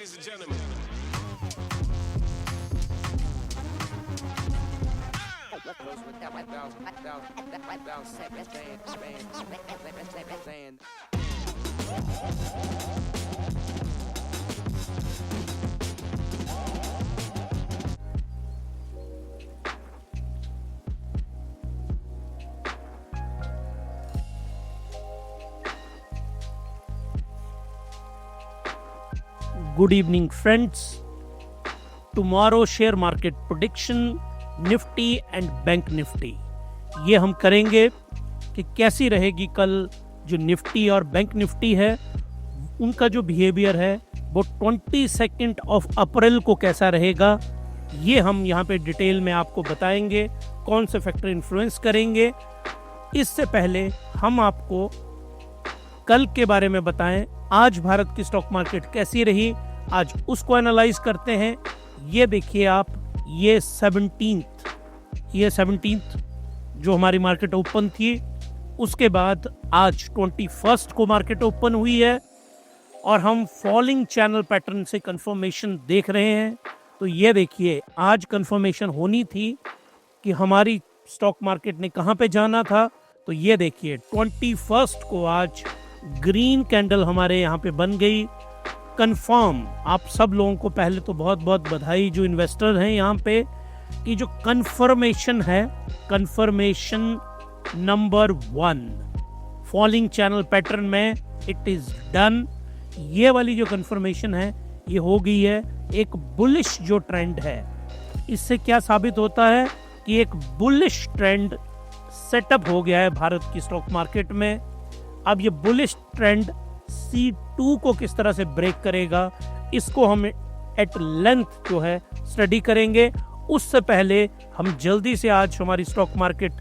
ladies and gentlemen. Good evening, friends. Tomorrow share market prediction, Nifty and bank Nifty, ये हम करेंगे कि कैसी रहेगी कल जो निफ्टी और बैंक निफ्टी है, उनका जो बिहेवियर है वो 22 अप्रैल को कैसा रहेगा, ये हम यहाँ पे डिटेल में आपको बताएंगे कौन से फैक्टर इन्फ्लुएंस करेंगे। इससे पहले हम आपको कल के बारे में बताएं, आज भारत की स्टॉक मार्केट कैसी रही, आज उसको एनालाइज करते हैं। ये देखिए आप, ये 17th जो हमारी मार्केट ओपन थी, उसके बाद आज 21 को मार्केट ओपन हुई है और हम फॉलिंग चैनल पैटर्न से कंफर्मेशन देख रहे हैं। तो ये देखिए, आज कंफर्मेशन होनी थी कि हमारी स्टॉक मार्केट ने कहाँ पे जाना था। तो ये देखिए 21 को आज ग्रीन कैंडल हमारे यहाँ पे बन गई कंफर्म। आप सब लोगों को पहले तो बहुत बहुत बधाई जो इन्वेस्टर हैं यहाँ पे, कि जो कंफर्मेशन है, confirmation number 1 falling channel pattern में इट इज डन। ये वाली जो कंफर्मेशन है ये हो गई है एक बुलिश जो ट्रेंड है। इससे क्या साबित होता है कि एक बुलिश ट्रेंड सेटअप हो गया है भारत की स्टॉक मार्केट में। अब ये बुलिश ट्रेंड C2 को किस तरह से ब्रेक करेगा, इसको हम एट लेंथ जो है स्टडी करेंगे। उससे पहले हम जल्दी से आज हमारी स्टॉक मार्केट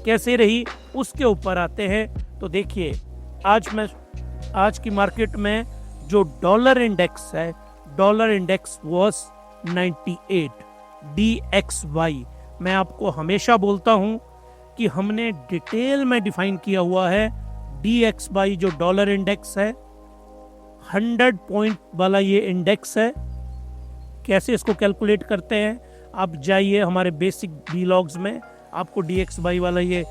कैसे रही उसके ऊपर आते हैं। तो देखिए, आज की मार्केट में जो डॉलर इंडेक्स है, डॉलर इंडेक्स वाज 98 DXY। मैं आपको हमेशा बोलता हूं कि हमने डिटेल में डिफाइन किया हुआ है DXY जो डॉलर इंडेक्स है, 100 पॉइंट वाला ये इंडेक्स है। कैसे इसको कैलकुलेट करते हैं, आप जाइए हमारे बेसिक वीलॉग्स में, आपको DXY वाला ये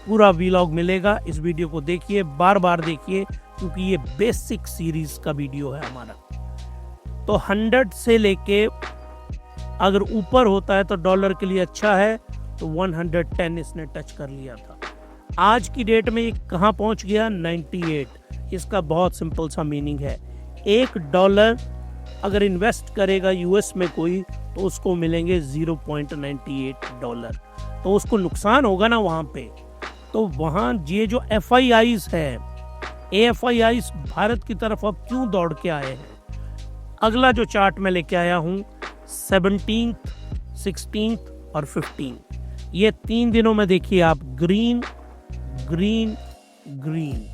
पूरा वीलॉग मिलेगा। इस वीडियो को देखिए, बार बार देखिए, क्योंकि ये बेसिक सीरीज का वीडियो है हमारा। तो 100 से लेके अगर ऊपर होता है तो डॉलर के लिए अच्छा है। तो 110 इसने टच कर लिया था। आज की डेट में ये कहाँ पहुंच गया, 98। इसका बहुत सिंपल सा मीनिंग है, $1 अगर इन्वेस्ट करेगा यूएस में कोई, तो उसको मिलेंगे $0.98। तो उसको नुकसान होगा ना वहाँ पे। तो वहाँ ये जो FIIs है, AFIIs भारत की तरफ अब क्यों दौड़ के आए हैं। अगला जो चार्ट मैं लेके आया हूँ 17th, 16th और 15th, ये 3 दिनों में देखिए आप, ग्रीन ग्रीन ग्रीन।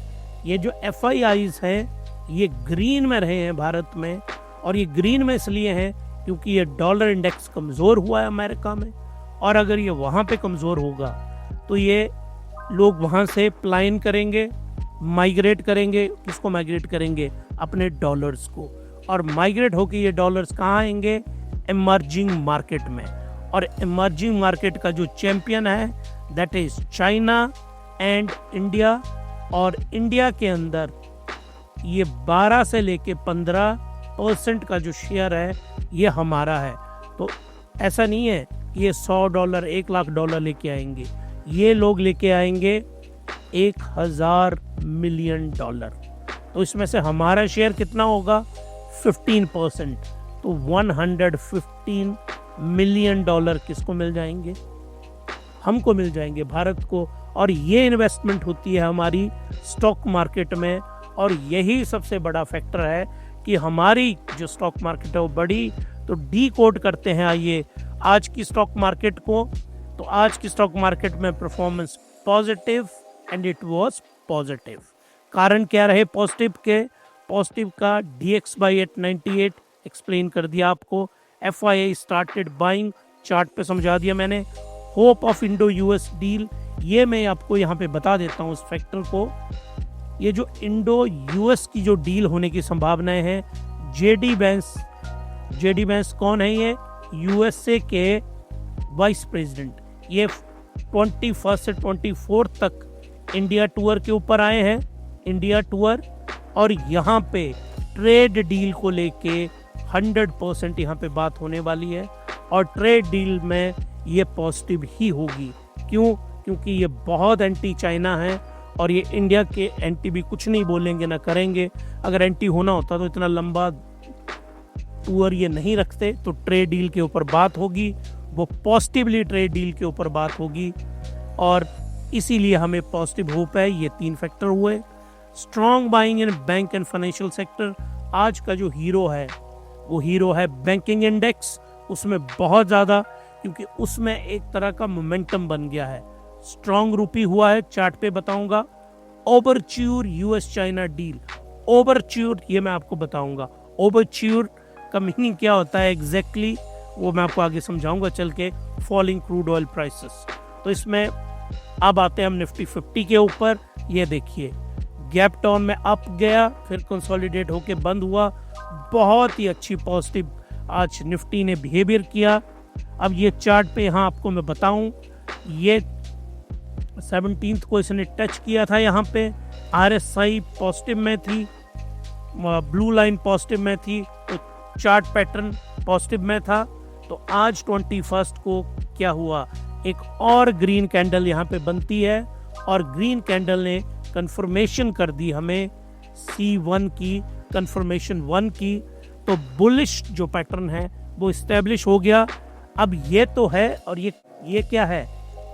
ये जो FIIs हैं ये ग्रीन में रहे हैं भारत में, और ये ग्रीन में इसलिए हैं क्योंकि ये डॉलर इंडेक्स कमज़ोर हुआ है अमेरिका में, और अगर ये वहाँ पे कमज़ोर होगा तो ये लोग वहाँ से प्लाइन करेंगे, माइग्रेट करेंगे। किसको माइग्रेट करेंगे, अपने डॉलर्स को। और माइग्रेट होकर ये डॉलर्स कहाँ आएंगे, इमर्जिंग मार्केट में। और इमर्जिंग मार्केट का जो चैंपियन है that is China and India. और इंडिया के अंदर ये 12 से लेके 15% का जो शेयर है ये हमारा है। तो ऐसा नहीं है ये $100 $1 लाख लेके आएंगे, ये लोग लेके आएंगे $1000 मिलियन। तो इसमें से हमारा शेयर कितना होगा, 15%। तो $115 मिलियन किसको मिल जाएंगे, हमको मिल जाएंगे, भारत को। और ये इन्वेस्टमेंट होती है हमारी स्टॉक मार्केट में, और यही सबसे बड़ा फैक्टर है कि हमारी जो स्टॉक मार्केट है वो बढ़ी। तो डी कोड करते हैं आइए आज की स्टॉक मार्केट को। तो आज की स्टॉक मार्केट में performance positive, and it was positive. कारण क्या रहे पॉजिटिव के, पॉजिटिव का DXY at 98 एक्सप्लेन कर दिया आपको। FII स्टार्टेड बाइंग, चार्ट पे समझा दिया मैंने। Hope of Indo US deal, ये मैं आपको यहाँ पे बता देता हूँ उस फैक्टर को। ये जो इंडो US की जो डील होने की संभावनाएं हैं, जेडी वेंस कौन है? ये यूएसए के वाइस प्रेसिडेंट। ये 21 से 24 तक इंडिया टूर के ऊपर आए हैं, इंडिया टूर, और यहाँ पे ट्रेड डील को लेके 100% यहाँ पे बात होने वाली है, और ट्रेड डील में ये पॉजिटिव ही होगी। क्यों? क्योंकि ये बहुत एंटी चाइना है, और ये इंडिया के एंटी भी कुछ नहीं बोलेंगे ना करेंगे। अगर एंटी होना होता तो इतना लंबा टूर ये नहीं रखते। तो ट्रेड डील के ऊपर बात होगी, वो पॉजिटिवली ट्रेड डील के ऊपर बात होगी, और इसीलिए हमें पॉजिटिव होप है। ये 3 फैक्टर हुए। Strong buying in bank and financial sector. आज का जो हीरो है वो हीरो है बैंकिंग इंडेक्स। उसमें बहुत ज़्यादा, क्योंकि उसमें एक तरह का मोमेंटम बन गया है। स्ट्रॉन्ग रूपी हुआ है, चार्ट पे बताऊंगा। ओवरच्योर यूएस चाइना डील। ओवरच्योर ये मैं आपको बताऊंगा। ओवरच्योर का मीनिंग क्या होता है एग्जैक्टली, वो मैं आपको आगे समझाऊंगा चल के। Falling crude oil prices. तो इसमें अब आते हैं हम निफ्टी 50 के ऊपर। ये देखिए गैप डाउन में अप गया, फिर कंसोलिडेट होके बंद हुआ। बहुत ही अच्छी पॉजिटिव आज निफ्टी ने बिहेवियर किया। अब ये चार्ट पे यहाँ आपको मैं बताऊं, ये 17 को इसने टच किया था। यहाँ पे RSI पॉजिटिव में थी, ब्लू लाइन पॉजिटिव में थी, तो चार्ट पैटर्न पॉजिटिव में था। तो आज 21 को क्या हुआ, एक और ग्रीन कैंडल यहाँ पे बनती है, और ग्रीन कैंडल ने कंफर्मेशन कर दी हमें C1 की, कंफर्मेशन 1 की। तो बुलिश जो पैटर्न है वो इस्टेब्लिश हो गया। अब ये तो है, और ये क्या है?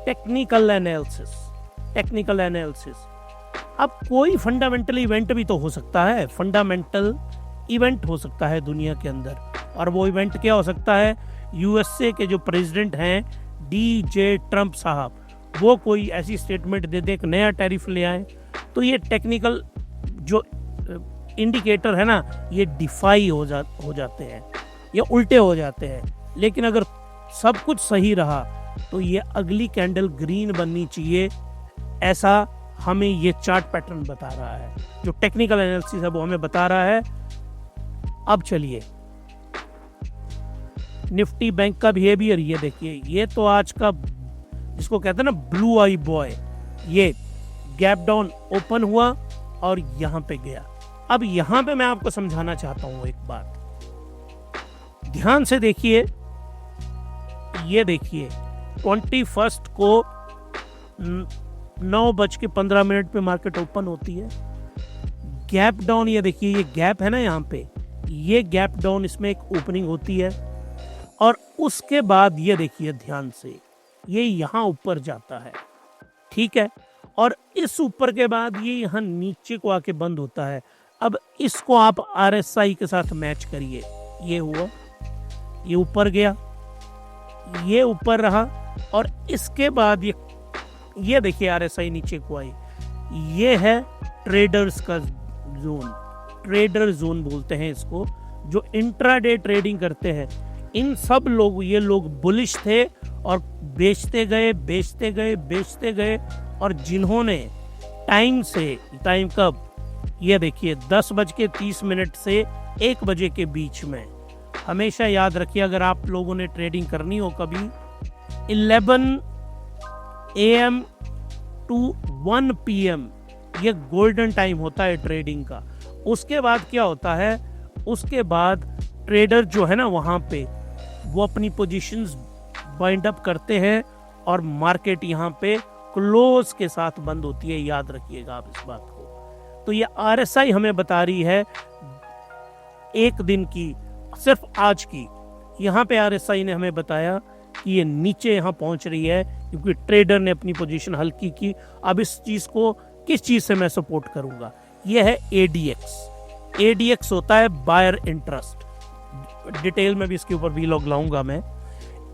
Technical analysis. Technical analysis. अब कोई फंडामेंटल इवेंट भी तो हो सकता है, फंडामेंटल इवेंट हो सकता है दुनिया के अंदर, और वो इवेंट क्या हो सकता है? यूएसए के जो प्रेसिडेंट हैं DJ ट्रंप साहब, वो कोई ऐसी स्टेटमेंट दे दे, एक नया टैरिफ ले आए, तो ये टेक्निकल जो इंडिकेटर है ना, ये डिफाई हो जाते हैं, ये उल्टे हो जाते हैं। लेकिन अगर सब कुछ सही रहा तो ये अगली कैंडल ग्रीन बननी चाहिए, ऐसा हमें ये चार्ट पैटर्न बता रहा है। जो टेक्निकल एनालिसिस है वो हमें बता रहा है। अब चलिए निफ्टी बैंक का बिहेवियर ये देखिए। ये तो आज का जिसको कहते हैं ना ब्लू आई बॉय, ये गैप डाउन ओपन हुआ और यहां पे गया। अब यहां पे मैं आपको समझाना चाहता हूं एक बात, ध्यान से देखिए। ये देखिए 21 को 9:15 पे मार्केट ओपन होती है। गैप डाउन, ये देखिए ये गैप है ना, यहाँ पे ये गैप डाउन, इसमें एक ओपनिंग होती है, और उसके बाद ये देखिए ध्यान से, ये यहाँ ऊपर जाता है, ठीक है, और इस ऊपर के बाद ये यहाँ नीचे को आके बंद होता है। अब इसको आप RSI के साथ मैच करिए। ये हुआ, ये ऊपर गया, ये ऊपर रहा, और इसके बाद ये देखिए RSI नीचे को आई। ये है ट्रेडर्स का जोन, ट्रेडर जोन बोलते हैं इसको, जो इंट्राडे ट्रेडिंग करते हैं। इन सब लोग, ये लोग बुलिश थे और बेचते गए बेचते गए बेचते गए, और जिन्होंने टाइम कब, ये देखिए 10:30 से 1 बजे के बीच में, हमेशा याद रखिए अगर आप लोगों ने ट्रेडिंग करनी हो कभी, 11 AM to 1 PM ये गोल्डन टाइम होता है ट्रेडिंग का। उसके बाद क्या होता है, उसके बाद ट्रेडर जो है ना वहाँ पे वो अपनी पोजीशंस बाइंड अप करते हैं, और मार्केट यहाँ पे क्लोज के साथ बंद होती है। याद रखिएगा आप इस बात को। तो ये RSI हमें बता रही है एक दिन की, सिर्फ आज की। यहाँ पे RSI ने हमें बताया कि ये नीचे यहाँ पहुंच रही है, क्योंकि ट्रेडर ने अपनी पोजीशन हल्की की। अब इस चीज को किस चीज से मैं सपोर्ट करूंगा, ये है ADX। ADX होता है बायर इंटरेस्ट, डिटेल में भी इसके ऊपर वीलॉग लाऊंगा मैं।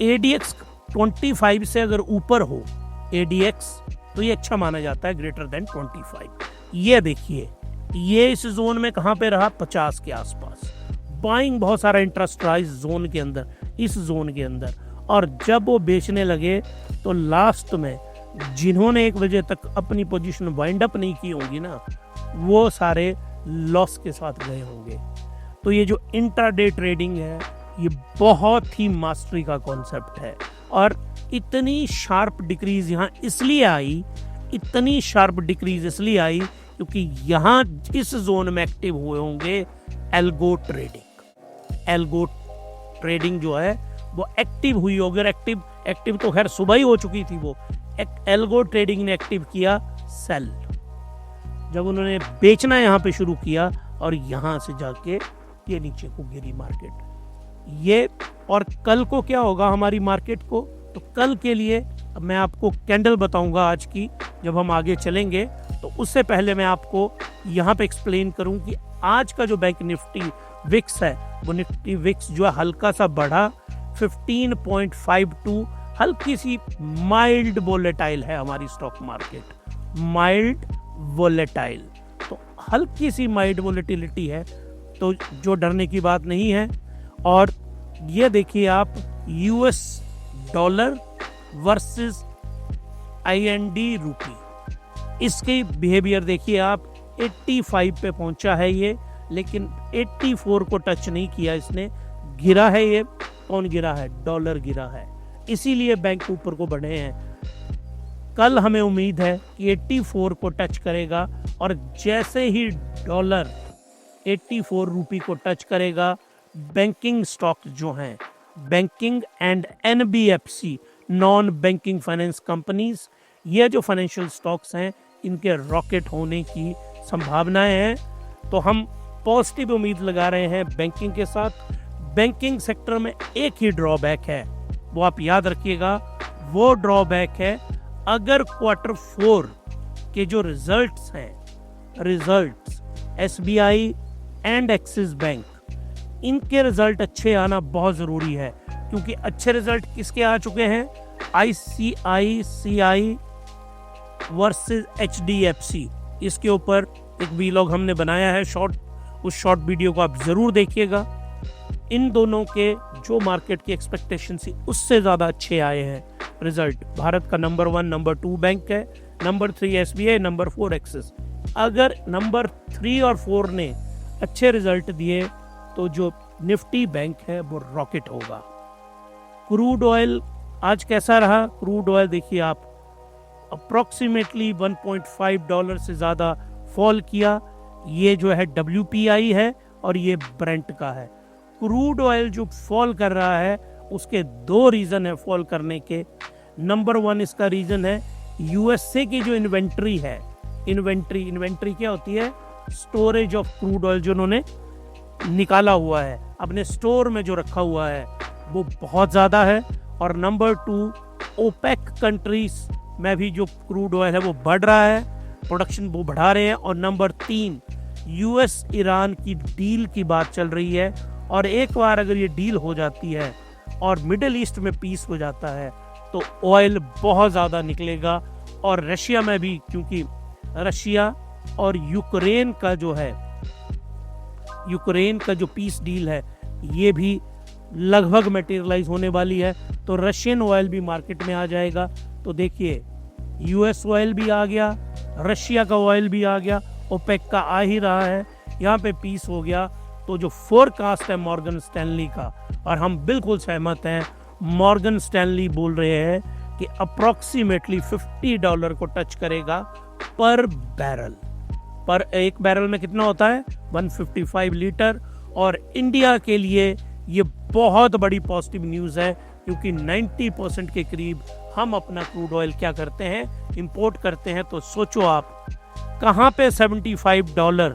ADX 25 से अगर ऊपर हो ADX तो ये अच्छा माना जाता है, ग्रेटर देन 25। ये देखिए ये इस जोन में कहां पे रहा, 50 के आसपास। बाइंग बहुत सारा इंटरेस्ट रहा इस जोन के अंदर, इस जोन के अंदर, और जब वो बेचने लगे तो लास्ट में जिन्होंने 1 बजे तक अपनी पोजीशन वाइंड अप नहीं की होगी ना, वो सारे लॉस के साथ गए होंगे। तो ये जो इंट्राडे ट्रेडिंग है ये बहुत ही मास्टरी का कॉन्सेप्ट है। और इतनी शार्प डिक्रीज यहाँ इसलिए आई, इतनी शार्प डिक्रीज इसलिए आई क्योंकि यहाँ इस जोन में एक्टिव हुए होंगे एल्गो ट्रेडिंग। एल्गो ट्रेडिंग जो है वो एक्टिव हुई होगी, और एक्टिव तो खैर सुबह ही हो चुकी थी। वो एल्गो ट्रेडिंग ने एक्टिव किया सेल, जब उन्होंने बेचना यहाँ पे शुरू किया और यहाँ से जाके ये नीचे को गिरी मार्केट ये। और कल को क्या होगा हमारी मार्केट को, तो कल के लिए मैं आपको कैंडल बताऊंगा आज की जब हम आगे चलेंगे। तो उससे पहले मैं आपको यहाँ पे एक्सप्लेन करूं कि आज का जो बैंक निफ्टी विक्स है, वो निफ्टी विक्स जो है हल्का सा बढ़ा 15.52, हल्की सी माइल्ड वोलेटाइल है हमारी स्टॉक मार्केट, माइल्ड वोलेटाइल। तो हल्की सी माइल्ड वोलेटिलिटी है, तो जो डरने की बात नहीं है। और ये देखिए आप यूएस डॉलर वर्सेस आईएनडी रूपी, इसकी बिहेवियर देखिए आप 85 पे पहुंचा है ये, लेकिन 84 को टच नहीं किया इसने, गिरा है ये। कौन गिरा है? डॉलर गिरा है, इसीलिए बैंक ऊपर को बढ़े हैं। कल हमें उम्मीद है कि 84 को टच करेगा, और जैसे ही डॉलर 84 रूपी को टच करेगा, बैंकिंग स्टॉक जो हैं, banking and NBFC non banking finance companies, ये जो फाइनेंशियल स्टॉक्स हैं, इनके रॉकेट होने की संभावनाएं हैं। तो हम पॉजिटिव उम्मीद लगा रहे हैं बैंकिंग के साथ। बैंकिंग सेक्टर में एक ही ड्रॉबैक है, वो आप याद रखिएगा, वो ड्रॉबैक है अगर क्वार्टर 4 के जो रिजल्ट्स हैं, results SBI and axis bank, इनके रिजल्ट अच्छे आना बहुत जरूरी है, क्योंकि अच्छे रिजल्ट किसके आ चुके हैं? आईसीआईसीआई वर्सेस एचडीएफसी, इसके ऊपर एक वीलॉग हमने बनाया है शॉर्ट, उस शॉर्ट वीडियो को आप जरूर देखिएगा। इन दोनों के जो मार्केट की एक्सपेक्टेशन थी उससे ज्यादा अच्छे आए हैं रिजल्ट। भारत का नंबर 1 नंबर 2 बैंक है, नंबर 3 एसबीआई, नंबर 4 एक्सिस। अगर नंबर 3 और 4 ने अच्छे रिजल्ट दिए तो जो निफ्टी बैंक है वो रॉकेट होगा। क्रूड ऑयल आज कैसा रहा? क्रूड ऑयल देखिए आप अप्रोक्सीमेटली $1.5 से ज्यादा फॉल किया। ये जो है WPI है और ये ब्रेंट का है। क्रूड ऑयल जो फॉल कर रहा है उसके 2 रीजन है फॉल करने के। नंबर 1 इसका रीजन है यूएसए की जो इन्वेंट्री है, इन्वेंट्री क्या होती है? स्टोरेज ऑफ क्रूड ऑयल जो उन्होंने निकाला हुआ है अपने स्टोर में जो रखा हुआ है वो बहुत ज्यादा है। और नंबर 2 ओपेक कंट्रीज में भी जो क्रूड ऑयल है वो बढ़ रहा है, प्रोडक्शन वो बढ़ा रहे हैं। और नंबर 3 यूएस ईरान की डील की बात चल रही है, और एक बार अगर ये डील हो जाती है और मिडिल ईस्ट में पीस हो जाता है तो ऑयल बहुत ज़्यादा निकलेगा। और रशिया में भी, क्योंकि रशिया और यूक्रेन का जो है, यूक्रेन का जो पीस डील है ये भी लगभग मटेरियलाइज होने वाली है, तो रशियन ऑयल भी मार्केट में आ जाएगा। तो देखिए यूएस ऑयल भी आ गया, रशिया का ऑयल भी आ गया, ओपेक का आ ही रहा है, यहाँ पे पीस हो गया। तो जो फोरकास्ट है मॉर्गन स्टैनली का, और हम बिल्कुल सहमत हैं, मॉर्गन स्टैनली बोल रहे हैं कि अप्रोक्सीमेटली $50 को टच करेगा पर बैरल। पर एक बैरल में कितना होता है? 155 लीटर। और इंडिया के लिए ये बहुत बड़ी पॉजिटिव न्यूज़ है, क्योंकि 90% के करीब हम अपना क्रूड ऑयल क्या करते हैं? इंपोर्ट करते हैं। तो सोचो आप कहाँ पे $75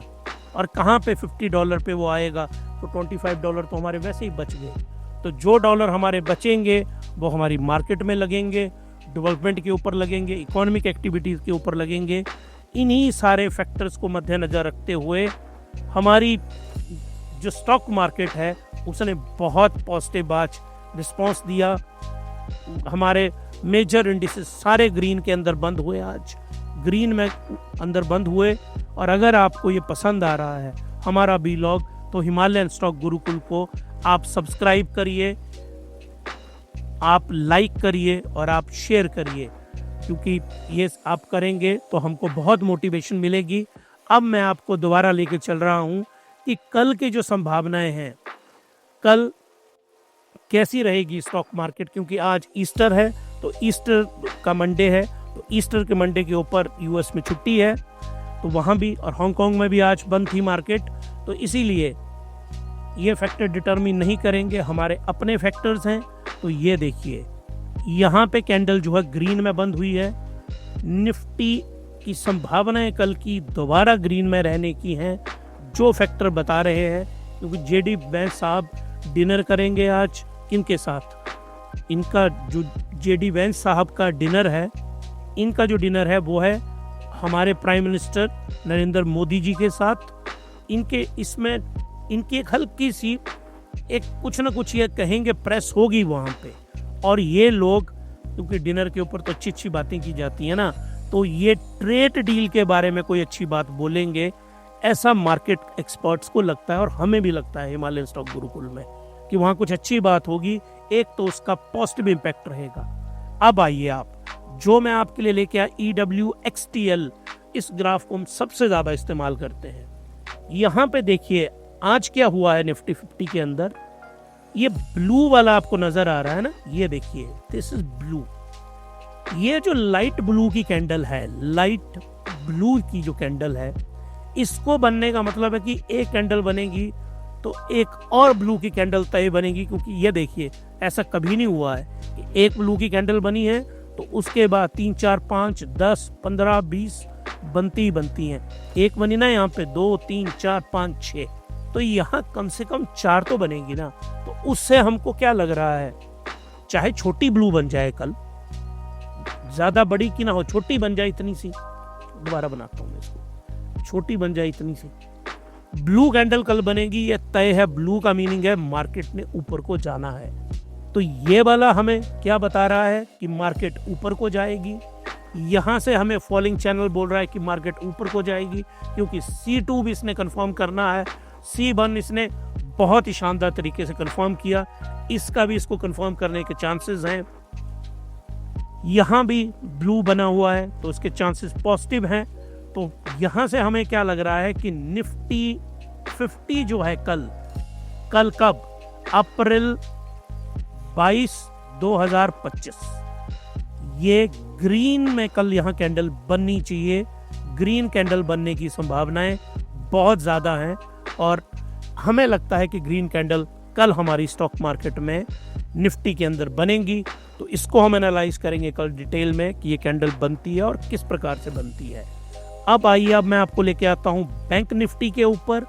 और कहाँ पे $50 पे वो आएगा, तो $25 तो हमारे वैसे ही बच गए। तो जो डॉलर हमारे बचेंगे वो हमारी मार्केट में लगेंगे, डेवलपमेंट के ऊपर लगेंगे, इकोनॉमिक एक्टिविटीज़ के ऊपर लगेंगे। इन्हीं सारे फैक्टर्स को मद्देनजर रखते हुए हमारी जो स्टॉक मार्केट है उसने बहुत पॉजिटिव आज रिस्पॉन्स दिया। हमारे मेजर इंडिसेस सारे ग्रीन के अंदर बंद हुए, आज ग्रीन में अंदर बंद हुए। और अगर आपको ये पसंद आ रहा है हमारा वीलॉग, तो हिमालयन स्टॉक गुरुकुल को आप सब्सक्राइब करिए, आप लाइक करिए और आप शेयर करिए, क्योंकि ये आप करेंगे तो हमको बहुत मोटिवेशन मिलेगी। अब मैं आपको दोबारा लेके चल रहा हूँ कि कल की जो संभावनाएं हैं, कल कैसी रहेगी स्टॉक मार्केट, क्योंकि आज ईस्टर है, तो ईस्टर का मंडे है, तो ईस्टर के मंडे के ऊपर यूएस में छुट्टी है, तो वहाँ भी, और हांगकांग में भी आज बंद थी मार्केट, तो इसीलिए ये फैक्टर डिटरमिन नहीं करेंगे, हमारे अपने फैक्टर्स हैं। तो ये देखिए यहाँ पे कैंडल जो है ग्रीन में बंद हुई है, निफ्टी की संभावनाएं कल की दोबारा ग्रीन में रहने की हैं, जो फैक्टर बता रहे हैं, क्योंकि जेडी वैंस साहब डिनर करेंगे आज किनके साथ, इनका जो जेडी वैंस साहब का डिनर है, इनका जो डिनर है वो है हमारे प्राइम मिनिस्टर नरेंद्र मोदी जी के साथ। इनके इसमें इनकी एक हल्की सी एक कुछ ना कुछ ये कहेंगे, प्रेस होगी वहाँ पे, और ये लोग, क्योंकि डिनर के ऊपर तो अच्छी अच्छी बातें की जाती है ना, तो ये ट्रेड डील के बारे में कोई अच्छी बात बोलेंगे, ऐसा मार्केट एक्सपर्ट्स को लगता है, और हमें भी लगता है हिमालयन स्टॉक गुरुकुल में, कि वहाँ कुछ अच्छी बात होगी, एक तो उसका पॉजिटिव इम्पैक्ट रहेगा। अब आइए आप, जो मैं आपके लिए लेके आया EWXTL, इस ग्राफ को हम सबसे ज्यादा इस्तेमाल करते हैं। यहाँ पे देखिए आज क्या हुआ है निफ्टी 50 के अंदर, ये ब्लू वाला आपको नजर आ रहा है ना, ये देखिए दिस इज ब्लू, ये जो लाइट ब्लू की कैंडल है, लाइट ब्लू की जो कैंडल है, इसको बनने का मतलब है कि एक कैंडल बनेगी तो एक और ब्लू की कैंडल तय बनेगी, क्योंकि ये देखिए ऐसा कभी नहीं हुआ है कि एक ब्लू की कैंडल बनी है तो उसके बाद 3 4 5 10 15 20 बनती हैं, एक बनी ना यहाँ पे 2 3 4 5 6, तो यहाँ कम से कम 4 तो बनेगी ना। तो उससे हमको क्या लग रहा है, चाहे छोटी ब्लू बन जाए कल, ज्यादा बड़ी की ना हो, छोटी बन जाए इतनी सी, दोबारा बनाता हूँ मैं इसको, छोटी बन जाए इतनी सी, ब्लू कैंडल कल बनेगी, ये तय है। ब्लू का मीनिंग है मार्केट ने ऊपर को जाना है, तो ये वाला हमें क्या बता रहा है कि मार्केट ऊपर को जाएगी। यहाँ से हमें फॉलिंग चैनल बोल रहा है कि मार्केट ऊपर को जाएगी, क्योंकि C2 भी इसने कंफर्म करना है, C1 इसने बहुत ही शानदार तरीके से कंफर्म किया, इसका भी इसको कंफर्म करने के चांसेस हैं। यहाँ भी ब्लू बना हुआ है तो उसके चांसेस पॉजिटिव हैं। तो यहाँ से हमें क्या लग रहा है कि निफ्टी 50 जो है कल कब, अप्रैल 22 2025, ये ग्रीन में कल यहाँ कैंडल बननी चाहिए, ग्रीन कैंडल बनने की संभावनाएं बहुत ज्यादा हैं, और हमें लगता है कि ग्रीन कैंडल कल हमारी स्टॉक मार्केट में निफ्टी के अंदर बनेगी। तो इसको हम एनालाइज करेंगे कल डिटेल में कि ये कैंडल बनती है और किस प्रकार से बनती है। अब आइए, अब मैं आपको लेके आता हूँ बैंक निफ्टी के ऊपर।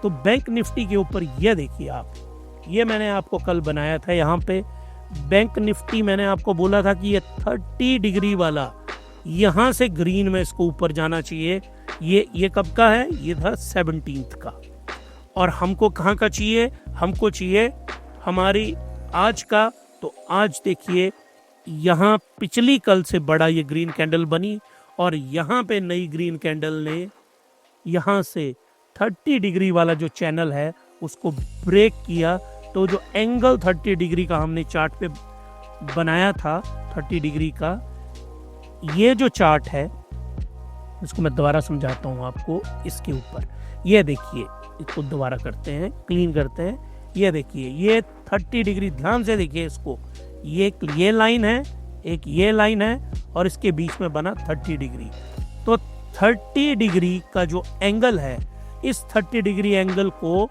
तो बैंक निफ्टी के ऊपर ये देखिए आप, ये मैंने आपको कल बनाया था, यहाँ पे बैंक निफ्टी मैंने आपको बोला था कि ये 30 डिग्री वाला यहाँ से ग्रीन में इसको ऊपर जाना चाहिए। ये कब का है, ये था 17th का, और हमको कहाँ का चाहिए, हमको चाहिए हमारी आज का। तो आज देखिए यहाँ पिछली कल से बड़ा ये ग्रीन कैंडल बनी, और यहाँ पे नई ग्रीन कैंडल ने यहाँ से 30 डिग्री वाला जो चैनल है उसको ब्रेक किया। तो जो एंगल 30 डिग्री का हमने चार्ट पे बनाया था, 30 डिग्री का ये जो चार्ट है, इसको मैं दोबारा समझाता हूँ आपको। इसके ऊपर ये देखिए, इसको दोबारा करते हैं, क्लीन करते हैं। ये देखिए ये 30 डिग्री, ध्यान से देखिए इसको, ये लाइन है, एक ये लाइन है, और इसके बीच में बना 30 डिग्री। तो 30 डिग्री का जो एंगल है, इस 30 डिग्री एंगल को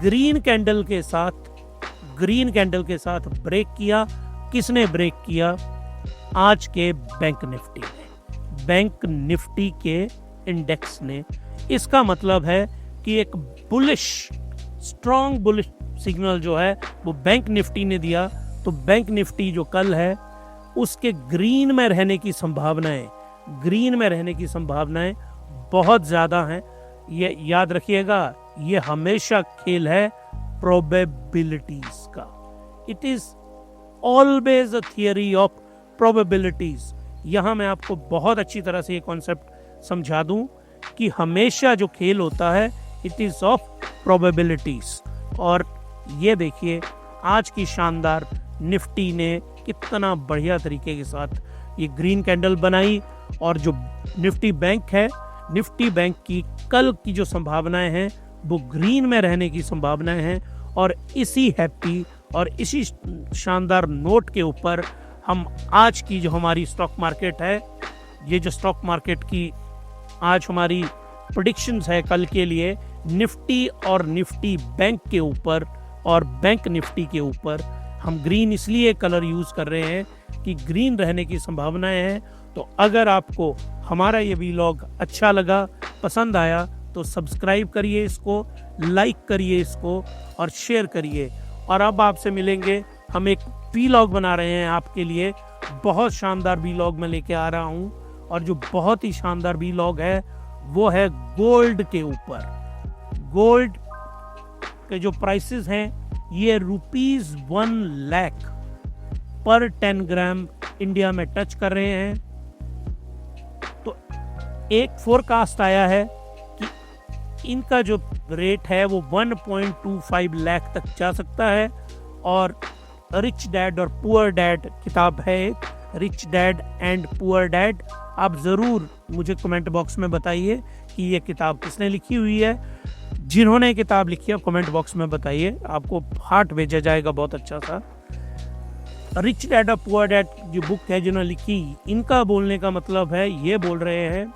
ग्रीन कैंडल के साथ ब्रेक किया। किसने ब्रेक किया? आज के बैंक निफ्टी ने, बैंक निफ्टी के इंडेक्स ने। इसका मतलब है कि एक बुलिश, स्ट्रॉन्ग बुलिश सिग्नल जो है वो बैंक निफ्टी ने दिया। तो बैंक निफ्टी जो कल है उसके ग्रीन में रहने की संभावनाएं बहुत ज्यादा हैं। ये याद रखिएगा, ये हमेशा खेल है प्रोबेबिलिटीज का। It is always a theory of probabilities. यहां मैं आपको बहुत अच्छी तरह से ये कॉन्सेप्ट समझा दूं कि हमेशा जो खेल होता है इट इज ऑफ प्रोबेबिलिटीज। और ये देखिए आज की शानदार निफ्टी ने कितना बढ़िया तरीके के साथ ये ग्रीन कैंडल बनाई। और जो निफ्टी बैंक है, निफ्टी बैंक की कल की जो संभावनाएं हैं वो ग्रीन में रहने की संभावनाएं हैं। और इसी हैप्पी और इसी शानदार नोट के ऊपर हम आज की जो हमारी स्टॉक मार्केट है, ये जो स्टॉक मार्केट की आज हमारी प्रेडिक्शंस है कल के लिए, निफ्टी और निफ्टी बैंक के ऊपर और बैंक निफ्टी के ऊपर हम ग्रीन इसलिए कलर यूज कर रहे हैं कि ग्रीन रहने की संभावनाएं हैं। तो अगर आपको हमारा ये वीलॉग अच्छा लगा, पसंद आया, तो सब्सक्राइब करिए इसको, लाइक करिए इसको और शेयर करिए। और अब आपसे मिलेंगे, हम एक वीलॉग बना रहे हैं आपके लिए, बहुत शानदार वीलॉग मैं लेके आ रहा हूँ। और जो बहुत ही शानदार वीलॉग है वो है गोल्ड के ऊपर। गोल्ड के जो प्राइसेस हैं ये ₹1 लाख पर 10 ग्राम इंडिया में टच कर रहे हैं। तो एक फोरकास्ट आया है कि इनका जो रेट है वो 1.25 लाख तक जा सकता है। और रिच डैड और पुअर डैड किताब है, rich dad and poor dad, आप ज़रूर मुझे कमेंट बॉक्स में बताइए कि ये किताब किसने लिखी हुई है। जिन्होंने किताब लिखी है कमेंट बॉक्स में बताइए, आपको हार्ट भेजा जाएगा बहुत अच्छा सा। रिच डैड और पुअर डैड जो बुक है जिन्होंने लिखी, इनका बोलने का मतलब है, ये बोल रहे हैं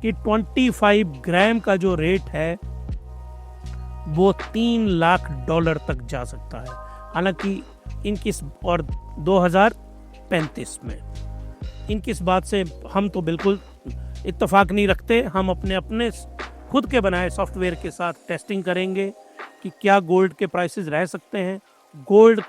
कि 25 ग्राम का जो रेट है वो $3 लाख तक जा सकता है। हालांकि इनकी और 2035 में इनकी इस बात से हम तो बिल्कुल इत्तेफाक नहीं रखते। हम अपने खुद के बनाए सॉफ्टवेयर के साथ टेस्टिंग करेंगे कि क्या गोल्ड के प्राइसेस रह सकते हैं, गोल्ड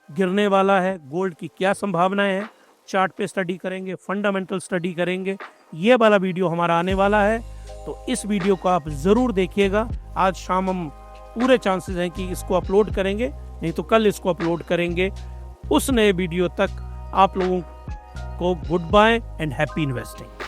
गिरने वाला है, गोल्ड की क्या संभावनाएं हैं, चार्ट पे स्टडी करेंगे, फंडामेंटल स्टडी करेंगे। ये वाला वीडियो हमारा आने वाला है, तो इस वीडियो को आप ज़रूर देखिएगा। आज शाम हम पूरे चांसेस हैं कि इसको अपलोड करेंगे, नहीं तो कल इसको अपलोड करेंगे। उस नए वीडियो तक आप लोगों को goodbye and happy investing.